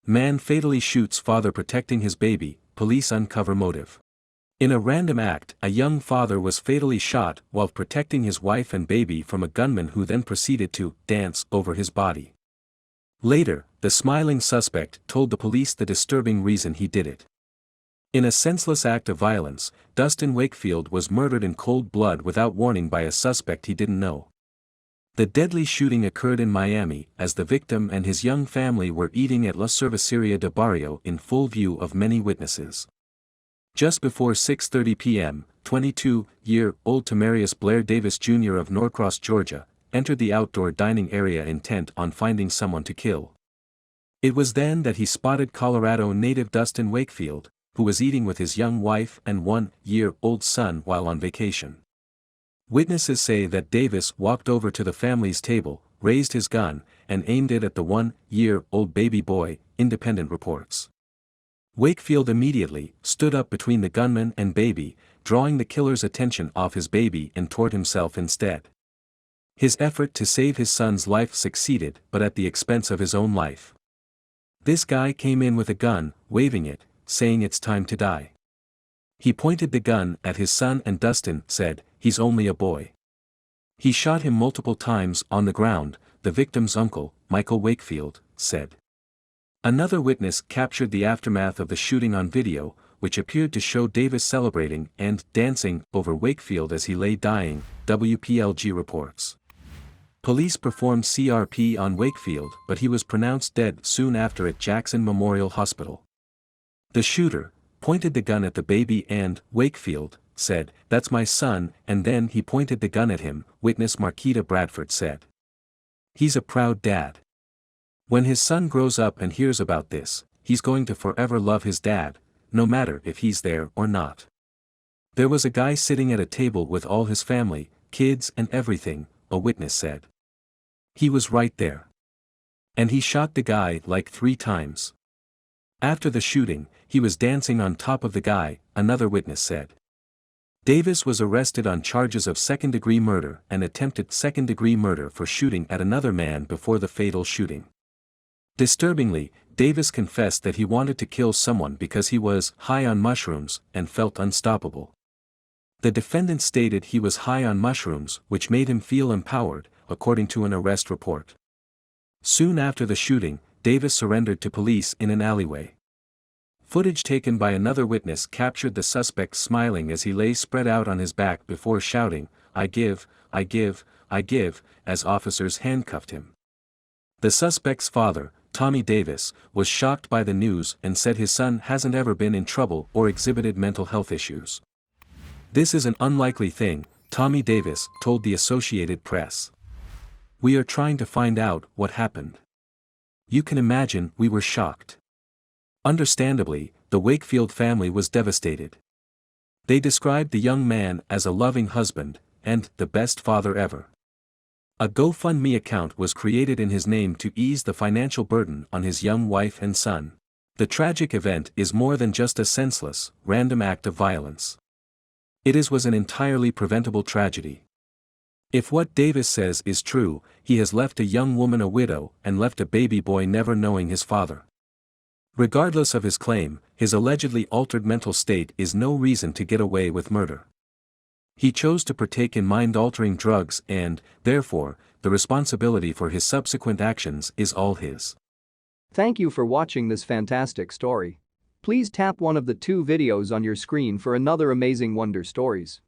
Man fatally shoots father protecting his baby, police uncover motive. In a random act, a young father was fatally shot while protecting his wife and baby from a gunman who then proceeded to dance over his body. Later, the smiling suspect told the police the disturbing reason he did it. In a senseless act of violence, Dustin Wakefield was murdered in cold blood without warning by a suspect he didn't know. The deadly shooting occurred in Miami as the victim and his young family were eating at La Cerveceria de Barrio in full view of many witnesses. Just before 6:30 p.m., 22-year-old Tamarius Blair Davis Jr. of Norcross, Georgia, entered the outdoor dining area intent on finding someone to kill. It was then that he spotted Colorado native Dustin Wakefield, who was eating with his young wife and one-year-old son while on vacation. Witnesses say that Davis walked over to the family's table, raised his gun, and aimed it at the one-year-old baby boy, Independent reports. Wakefield immediately stood up between the gunman and baby, drawing the killer's attention off his baby and toward himself instead. His effort to save his son's life succeeded, but at the expense of his own life. This guy came in with a gun, waving it, saying it's time to die. He pointed the gun at his son and Dustin said, "He's only a boy." He shot him multiple times on the ground, the victim's uncle, Michael Wakefield, said. Another witness captured the aftermath of the shooting on video, which appeared to show Davis celebrating and dancing over Wakefield as he lay dying, WPLG reports. Police performed CRP on Wakefield, but he was pronounced dead soon after at Jackson Memorial Hospital. The shooter pointed the gun at the baby and, Wakefield, said, "That's my son," and then he pointed the gun at him, witness Marquita Bradford said. He's a proud dad. When his son grows up and hears about this, he's going to forever love his dad, no matter if he's there or not. There was a guy sitting at a table with all his family, kids and everything, a witness said. He was right there. And he shot the guy like 3 times. After the shooting, he was dancing on top of the guy, another witness said. Davis was arrested on charges of second-degree murder and attempted second-degree murder for shooting at another man before the fatal shooting. Disturbingly, Davis confessed that he wanted to kill someone because he was high on mushrooms and felt unstoppable. The defendant stated he was high on mushrooms, which made him feel empowered, according to an arrest report. Soon after the shooting, Davis surrendered to police in an alleyway. Footage taken by another witness captured the suspect smiling as he lay spread out on his back before shouting, "I give, I give, I give," as officers handcuffed him. The suspect's father, Tommy Davis, was shocked by the news and said his son hasn't ever been in trouble or exhibited mental health issues. "This is an unlikely thing," Tommy Davis told the Associated Press. "We are trying to find out what happened. You can imagine we were shocked." Understandably, the Wakefield family was devastated. They described the young man as a loving husband, and the best father ever. A GoFundMe account was created in his name to ease the financial burden on his young wife and son. The tragic event is more than just a senseless, random act of violence. It was an entirely preventable tragedy. If what Davis says is true, he has left a young woman a widow and left a baby boy never knowing his father. Regardless of his claim, his allegedly altered mental state is no reason to get away with murder. He chose to partake in mind-altering drugs and, therefore, the responsibility for his subsequent actions is all his. Thank you for watching this fantastic story. Please tap one of the 2 videos on your screen for another amazing Wonder Stories.